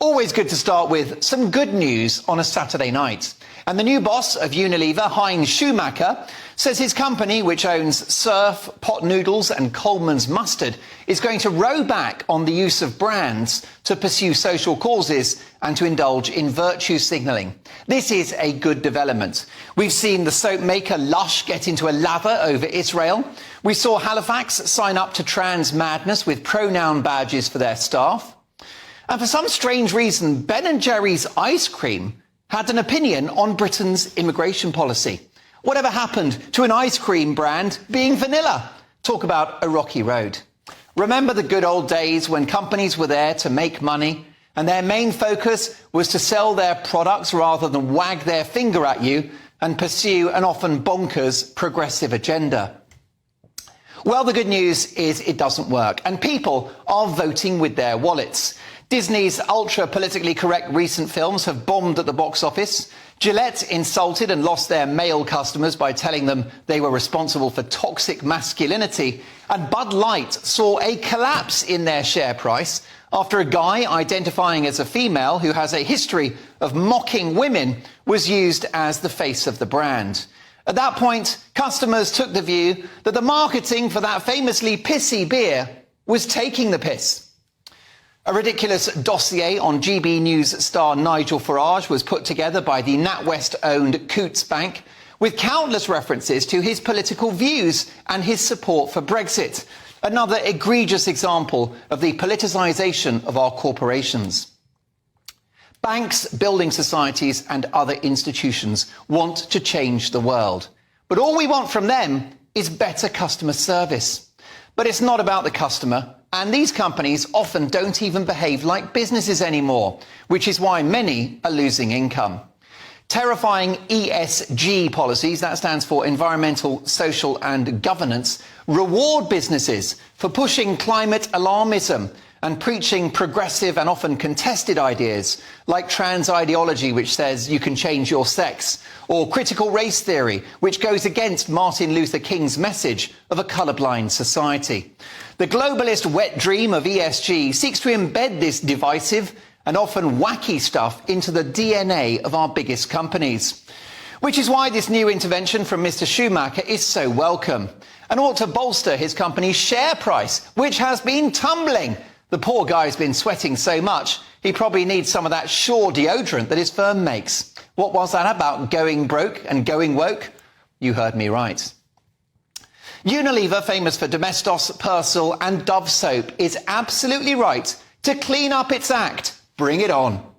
Always good to start with some good news on a Saturday night. And the new boss of Unilever, Heinz Schumacher, says his company, which owns Surf, Pot Noodles and Coleman's Mustard, is going to row back on the use of brands to pursue social causes and to indulge in virtue signalling. This is a good development. We've seen the soap maker Lush get into a lather over Israel. We saw Halifax sign up to Trans Madness with pronoun badges for their staff. And for some strange reason, Ben & Jerry's ice cream had an opinion on Britain's immigration policy. Whatever happened to an ice cream brand being vanilla? Talk about a rocky road. Remember the good old days when companies were there to make money and their main focus was to sell their products rather than wag their finger at you and pursue an often bonkers progressive agenda? Well, the good news is it doesn't work, and people are voting with their wallets. Disney's ultra-politically correct recent films have bombed at the box office. Gillette insulted and lost their male customers by telling them they were responsible for toxic masculinity. And Bud Light saw a collapse in their share price after a guy identifying as a female who has a history of mocking women was used as the face of the brand. At that point, customers took the view that the marketing for that famously pissy beer was taking the piss. A ridiculous dossier on GB News star Nigel Farage was put together by the NatWest-owned Coutts Bank with countless references to his political views and his support for Brexit. Another egregious example of the politicisation of our corporations. Banks, building societies and other institutions want to change the world. But all we want from them is better customer service. But it's not about the customer. And these companies often don't even behave like businesses anymore, which is why many are losing income. Terrifying ESG policies, that stands for environmental, social and governance, reward businesses for pushing climate alarmism and preaching progressive and often contested ideas like trans ideology, which says you can change your sex, or critical race theory, which goes against Martin Luther King's message of a colourblind society. The globalist wet dream of ESG seeks to embed this divisive and often wacky stuff into the DNA of our biggest companies. Which is why this new intervention from Mr. Schumacher is so welcome and ought to bolster his company's share price, which has been tumbling. The poor guy's been sweating so much, he probably needs some of that Shaw deodorant that his firm makes. What was that about going broke and going woke? You heard me right. Unilever, famous for Domestos, Persil and Dove soap, is absolutely right to clean up its act. Bring it on.